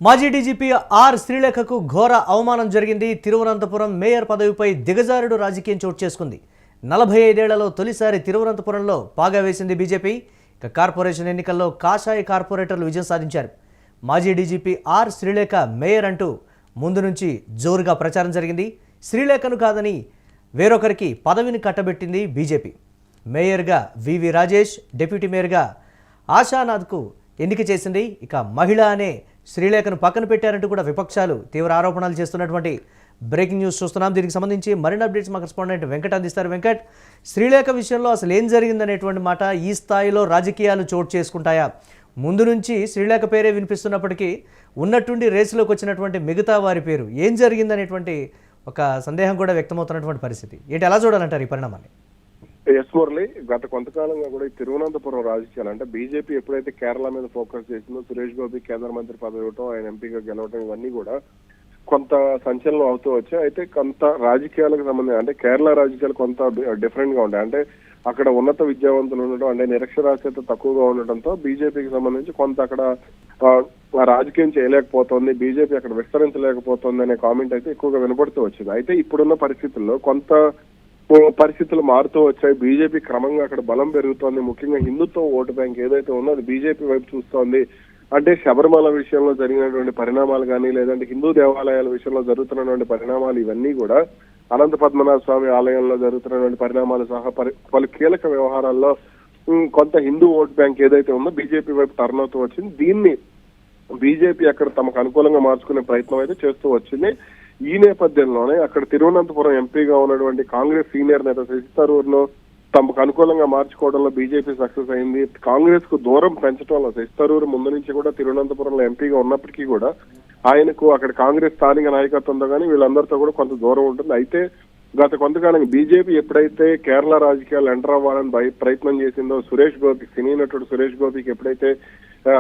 మాజీ DGP are శ్రీలేఖకు ఘోర అవమానం జరిగింది. తిరువనంతపురం మేయర్ పదవిపై దిగజారుడు రాజకీయం చోటు చేసుకుంది. 45 ఏళ్లలో తొలిసారి తిరువనంతపురంలో పాగా వేసింది బీజేపీ. ఇక కార్పొరేషన్ ఎన్నికల్లో కాషాయ కార్పొరేటర్లు విజయం సాధించారు. మాజీ డీజీపీ ఆర్ శ్రీలేఖ మేయర్ అంటూ ముందు నుంచి జోరుగా ప్రచారం జరిగింది. శ్రీలేఖను కాదని వేరొకరికి పదవిని కట్టబెట్టింది బీజేపీ. మేయర్గా వివి రాజేష్, డిప్యూటీ మేయర్గా ఆశానాథ్కు ఎన్నిక చేసింది. ఇక మహిళ అనే శ్రీలేఖను పక్కన పెట్టారంటూ కూడా విపక్షాలు తీవ్ర ఆరోపణలు చేస్తున్నటువంటి బ్రేకింగ్ న్యూస్ చూస్తున్నాం. దీనికి సంబంధించి మరిన్ని అప్డేట్స్ మా కరెస్పాండెంట్ వెంకట్ అందిస్తారు. వెంకట్, శ్రీలేఖ విషయంలో అసలు ఏం జరిగిందనేటువంటి మాట ఈ స్థాయిలో రాజకీయాలు చోటు చేసుకుంటాయా? ముందు నుంచి శ్రీలేఖ పేరే వినిపిస్తున్నప్పటికీ ఉన్నట్టుండి రేసులోకి వచ్చినటువంటి మిగతా వారి పేరు ఏం జరిగిందనేటువంటి ఒక సందేహం కూడా వ్యక్తమవుతున్నటువంటి పరిస్థితి ఏంటి, ఎలా చూడాలంటారు ఈ పరిణామాన్ని? ఎస్ మురళి, గత కొంతకాలంగా కూడా ఈ తిరువనంతపురం రాజకీయాలు అంటే బీజేపీ ఎప్పుడైతే కేరళ మీద ఫోకస్ చేసిందో, సురేష్ గోపి కేంద్ర మంత్రి పదవి ఇవ్వటం, ఆయన ఎంపీగా గెలవటం, ఇవన్నీ కూడా కొంత సంచలనం అవుతూ వచ్చాయి. అయితే కొంత రాజకీయాలకు సంబంధించి అంటే కేరళ రాజకీయాలు కొంత డిఫరెంట్ గా ఉంటాయి. అంటే అక్కడ ఉన్నత విద్యావంతులు ఉండటం, అంటే నిరక్షరాస్యత తక్కువగా ఉండటంతో బీజేపీకి సంబంధించి కొంత అక్కడ రాజకీయం చేయలేకపోతుంది, బీజేపీ అక్కడ విస్తరించలేకపోతుంది అనే కామెంట్ అయితే ఎక్కువగా వినపడుతూ వచ్చింది. అయితే ఇప్పుడున్న పరిస్థితుల్లో కొంత పరిస్థితులు మారుతూ వచ్చాయి. బీజేపీ క్రమంగా అక్కడ బలం పెరుగుతోంది. ముఖ్యంగా హిందుత్వ ఓటు బ్యాంక్ ఏదైతే ఉందో అది బీజేపీ వైపు చూస్తోంది. అంటే శబరిమల విషయంలో జరిగినటువంటి పరిణామాలు కానీ, లేదంటే హిందూ దేవాలయాల విషయంలో జరుగుతున్నటువంటి పరిణామాలు, ఇవన్నీ కూడా అనంత పద్మనాభ స్వామి ఆలయంలో జరుగుతున్నటువంటి పరిణామాలు సహా పలు కీలక వ్యవహారాల్లో కొంత హిందూ ఓట్ బ్యాంక్ ఏదైతే ఉందో బీజేపీ వైపు టర్న్ అవుతూ వచ్చింది. దీన్ని బీజేపీ అక్కడ తమకు అనుకూలంగా మార్చుకునే ప్రయత్నం అయితే చేస్తూ వచ్చింది. ఈ నేపథ్యంలోనే అక్కడ తిరువనంతపురం ఎంపీగా ఉన్నటువంటి కాంగ్రెస్ సీనియర్ నేత శశి థరూర్ను తమకు అనుకూలంగా మార్చుకోవడంలో బీజేపీ సక్సెస్ అయింది. కాంగ్రెస్ కు దూరం పెంచడంలో శశి థరూర్ ముందు నుంచి కూడా తిరువనంతపురంలో ఎంపీగా ఉన్నప్పటికీ కూడా ఆయనకు అక్కడ కాంగ్రెస్ స్థానిక నాయకత్వంతో కానీ వీళ్ళందరితో కూడా కొంత దూరం ఉంటుంది. అయితే గత కొంతకాలంగా బీజేపీ ఎప్పుడైతే కేరళ రాజకీయాలు ఎంటర్ అవ్వాలని ప్రయత్నం చేసిందో, సురేష్ గోపి, సినీ నటుడు సురేష్ గోపికి ఎప్పుడైతే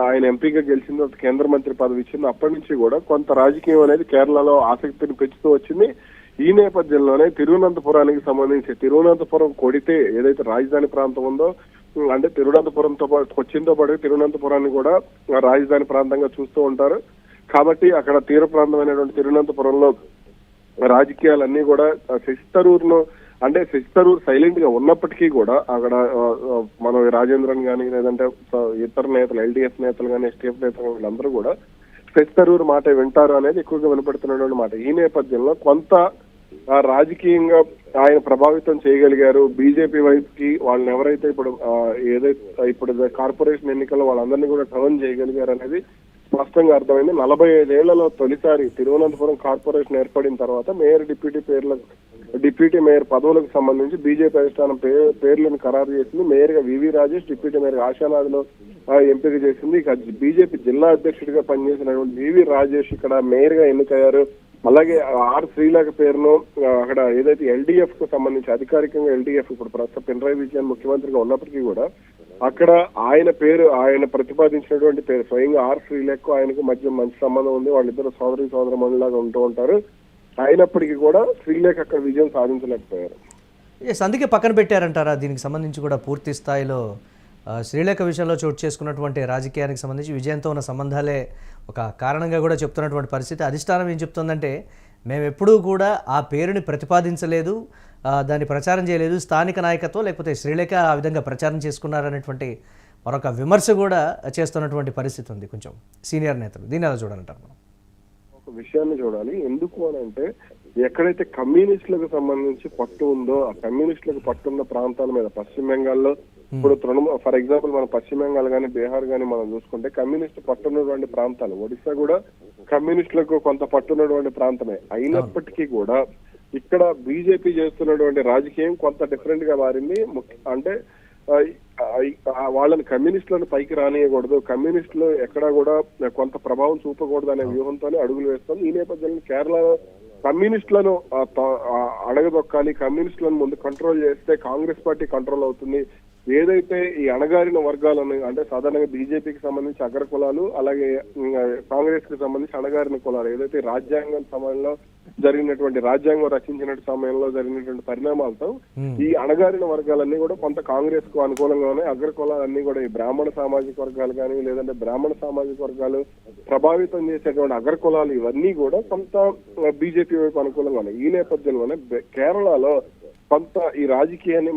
ఆయన ఎంపీగా గెలిచిందో, కేంద్ర మంత్రి పదవి ఇచ్చిందో, అప్పటి నుంచి కూడా కొంత రాజకీయం అనేది కేరళలో ఆసక్తిని పెంచుతూ వచ్చింది. ఈ నేపథ్యంలోనే తిరువనంతపురానికి సంబంధించి తిరువనంతపురం కొడితే ఏదైతే రాజధాని ప్రాంతం ఉందో, అంటే తిరువనంతపురంతో పాటు కొచ్చిన్తో పాటు తిరువనంతపురాన్ని కూడా రాజధాని ప్రాంతంగా చూస్తూ ఉంటారు. కాబట్టి అక్కడ తీర ప్రాంతమైనటువంటి తిరువనంతపురంలో రాజకీయాలన్నీ కూడా శశి థరూర్ను అంటే శశి థరూర్ సైలెంట్ గా ఉన్నప్పటికీ కూడా అక్కడ మనం రాజేంద్రన్ కానీ, లేదంటే ఇతర నేతలు, ఎల్డీఎఫ్ నేతలు కానీ, ఎస్టీఎఫ్ నేతలు, వీళ్ళందరూ కూడా శశి థరూర్ మాట వింటారు అనేది ఎక్కువగా వినపడుతున్నటువంటి మాట. ఈ నేపథ్యంలో కొంత రాజకీయంగా ఆయన ప్రభావితం చేయగలిగారు. బీజేపీ వైపుకి వాళ్ళని ఎవరైతే ఇప్పుడు కార్పొరేషన్ ఎన్నికల్లో వాళ్ళందరినీ కూడా టర్న్ చేయగలిగారు అనేది స్పష్టంగా అర్థమైంది. 45 ఏళ్లలో తొలిసారి తిరువనంతపురం కార్పొరేషన్ ఏర్పడిన తర్వాత మేయర్, డిప్యూటీ మేయర్ పదవులకు సంబంధించి బీజేపీ అధిష్టానం పేర్లను ఖరారు చేసింది. మేయర్ గా వివి రాజేష్, డిప్యూటీ మేయర్ గా ఆశానాథ్ను ఎంపిక చేసింది. ఇక బీజేపీ జిల్లా అధ్యక్షుడిగా పనిచేసినటువంటి వివి రాజేష్ ఇక్కడ మేయర్ గా ఎన్నికయ్యారు. అలాగే ఆర్ శ్రీలేఖ పేరును అక్కడ ఏదైతే ఎల్డీఎఫ్ కు సంబంధించి అధికారికంగా ఎల్డీఎఫ్ ఇప్పుడు ప్రస్తుతం పినరాయి విజయన్ ముఖ్యమంత్రిగా ఉన్నప్పటికీ కూడా అక్కడ ఆయన ప్రతిపాదించినటువంటి పేరు స్వయంగా ఆర్ శ్రీలేఖ ఆయనకు మధ్య మంచి సంబంధం ఉంది. వాళ్ళిద్దరు సోదరమణిలాగా ఉంటూ ఉంటారు. అయినప్పటికీ కూడా శ్రీలేఖ అక్కడ విజయం సాధించలేకపోయారు. అందుకే పక్కన పెట్టారంటారా? దీనికి సంబంధించి కూడా పూర్తి స్థాయిలో శ్రీలేఖ విషయంలో చోటు చేసుకున్నటువంటి రాజకీయానికి సంబంధించి విజయంతో ఉన్న సంబంధాలే ఒక కారణంగా కూడా చెప్తున్నటువంటి పరిస్థితి. అధిష్టానం ఏం చెప్తుందంటే, మేము ఎప్పుడూ కూడా ఆ పేరుని ప్రతిపాదించలేదు, దాన్ని ప్రచారం చేయలేదు, స్థానిక నాయకత్వం లేకపోతే శ్రీలేఖ ఆ విధంగా ప్రచారం చేసుకున్నారనేటువంటి మరొక విమర్శ కూడా చేస్తున్నటువంటి పరిస్థితి ఉంది కొంచెం సీనియర్ నేతలు. దీన్ని ఎలా చూడాలంటారు? మనం ఒక విషయాన్ని చూడాలి. ఎందుకు అని అంటే, ఎక్కడైతే కమ్యూనిస్టులకు సంబంధించి పట్టు ఉందో ఆ కమ్యూనిస్టులకు పట్టున్న ప్రాంతాల మీద పశ్చిమ బెంగాల్లో ఇప్పుడు ఫర్ ఎగ్జాంపుల్ మనం పశ్చిమ బెంగాల్ కానీ, బీహార్ కానీ మనం చూసుకుంటే కమ్యూనిస్టు పట్టున్నటువంటి ప్రాంతాలు, ఒడిశా కూడా కమ్యూనిస్టులకు కొంత పట్టున్నటువంటి ప్రాంతమే. అయినప్పటికీ కూడా ఇక్కడ బీజేపీ చేస్తున్నటువంటి రాజకీయం కొంత డిఫరెంట్ గా మారింది. అంటే వాళ్ళని కమ్యూనిస్టులను పైకి రానియకూడదు, కమ్యూనిస్టులు ఎక్కడా కూడా కొంత ప్రభావం చూపకూడదు అనే వ్యూహంతోనే అడుగులు వేస్తుంది. ఈ నేపథ్యంలో కేరళలో కమ్యూనిస్టులను అడగదొక్కాలి, కమ్యూనిస్టులను ముందు కంట్రోల్ చేస్తే కాంగ్రెస్ పార్టీ కంట్రోల్ అవుతుంది, ఏదైతే ఈ అణగారిన వర్గాలను అంటే సాధారణంగా బీజేపీకి సంబంధించి అగ్ర కులాలు, అలాగే కాంగ్రెస్ కి సంబంధించి అణగారిన కులాలు, ఏదైతే రాజ్యాంగం సమయంలో జరిగినటువంటి రాజ్యాంగం రచించిన సమయంలో జరిగినటువంటి పరిణామాలతో ఈ అణగారిన వర్గాలన్నీ కూడా కొంత కాంగ్రెస్ కు అనుకూలంగానే, అగ్ర కులాలన్నీ కూడా ఈ బ్రాహ్మణ సామాజిక వర్గాలు కానీ లేదంటే బ్రాహ్మణ సామాజిక వర్గాలు ప్రభావితం చేసేటువంటి అగ్ర కులాలు ఇవన్నీ కూడా కొంత బీజేపీ వైపు అనుకూలంగా ఉన్నాయి. ఈ నేపథ్యంలోనే కేరళలో కొంత ఈ రాజకీయాన్ని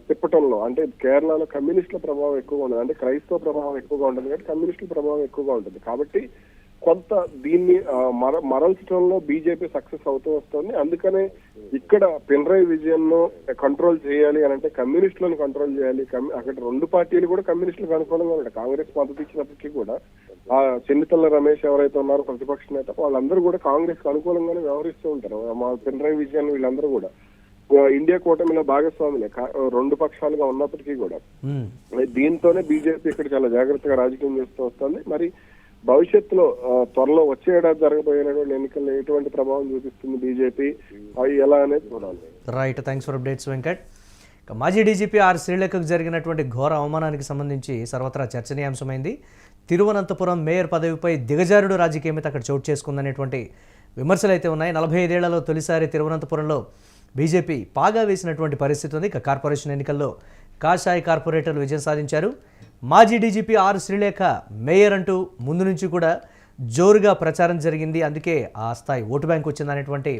తిప్పటంలో అంటే కేరళలో కమ్యూనిస్టుల ప్రభావం ఎక్కువగా ఉంటుంది, అంటే క్రైస్తవ ప్రభావం ఎక్కువగా ఉంటుంది కాబట్టి కమ్యూనిస్టుల ప్రభావం ఎక్కువగా ఉంటుంది. కాబట్టి కొంత దీన్ని మరల్చడంలో బీజేపీ సక్సెస్ అవుతూ వస్తుంది. అందుకనే ఇక్కడ పినరయ్ విజయన్ ను కంట్రోల్ చేయాలి అని అంటే కమ్యూనిస్టులను కంట్రోల్ చేయాలి. అక్కడ రెండు పార్టీలు కూడా కమ్యూనిస్టులకు అనుకూలంగా ఉంటాయి. కాంగ్రెస్ మద్దతు ఇచ్చినప్పటికీ కూడా ఆ చెన్నితల్ల రమేష్ ఎవరైతే ఉన్నారో ప్రతిపక్ష నేత, వాళ్ళందరూ కూడా కాంగ్రెస్ కు అనుకూలంగానే వ్యవహరిస్తూ ఉంటారు. మా పినరయ్ విజయన్ వీళ్ళందరూ కూడా ఇండియా కూటమిలో భాగస్వాములే రెండు పక్షాలుగా ఉన్నప్పటికీ కూడా. దీంతోనే బీజేపీ ఇక్కడ చాలా జాగ్రత్తగా రాజకీయం చేస్తూ వస్తుంది. మరి భవిష్యత్తులో త్వరలో వచ్చే ఏడాది జరగబోయేటువంటి ఎన్నికల్లో ఎటువంటి ప్రభావం చూపిస్తుంది బీజేపీ, అవి ఎలా అనేది చూడాలి. Right, thanks for updates Venkat. మాజీ డీజీపీ ఆర్ శ్రీలేఖకు జరిగినటువంటి ఘోర అవమానానికి సంబంధించి సర్వత్రా చర్చనీయాంశమైంది. తిరువనంతపురం మేయర్ పదవిపై దిగజారుడు రాజకీయం అయితే అక్కడ చోటు చేసుకుందనేటువంటి విమర్శలు అయితే ఉన్నాయి. 45 ఏళ్లలో తొలిసారి తిరువనంతపురంలో బీజేపీ పాగా వేసినటువంటి పరిస్థితి ఉంది. ఇక కార్పొరేషన్ ఎన్నికల్లో కాషాయ కార్పొరేటర్లు విజయం సాధించారు. మాజీ డీజీపీ ఆర్ శ్రీలేఖ మేయర్ అంటూ ముందు నుంచి కూడా జోరుగా ప్రచారం జరిగింది. అందుకే ఆ స్థాయి ఓటు బ్యాంక్ వచ్చిందనేటువంటి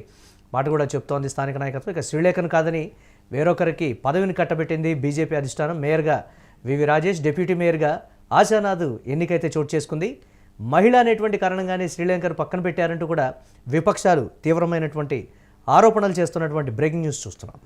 మాట కూడా చెప్తోంది స్థానిక నాయకత్వం. ఇక శ్రీలేఖను కాదని వేరొకరికి పదవిని కట్టబెట్టింది బీజేపీ అధిష్టానం. మేయర్గా వివి రాజేష్, డిప్యూటీ మేయర్గా ఆశానాథ్ ఎన్నికైతే చోటు చేసుకుంది. మహిళ అనేటువంటి కారణంగానే శ్రీలేఖను పక్కన పెట్టారంటూ కూడా విపక్షాలు తీవ్రమైనటువంటి ఆరోపణలు చేస్తున్నటువంటి బ్రేకింగ్ న్యూస్ చూస్తున్నాం.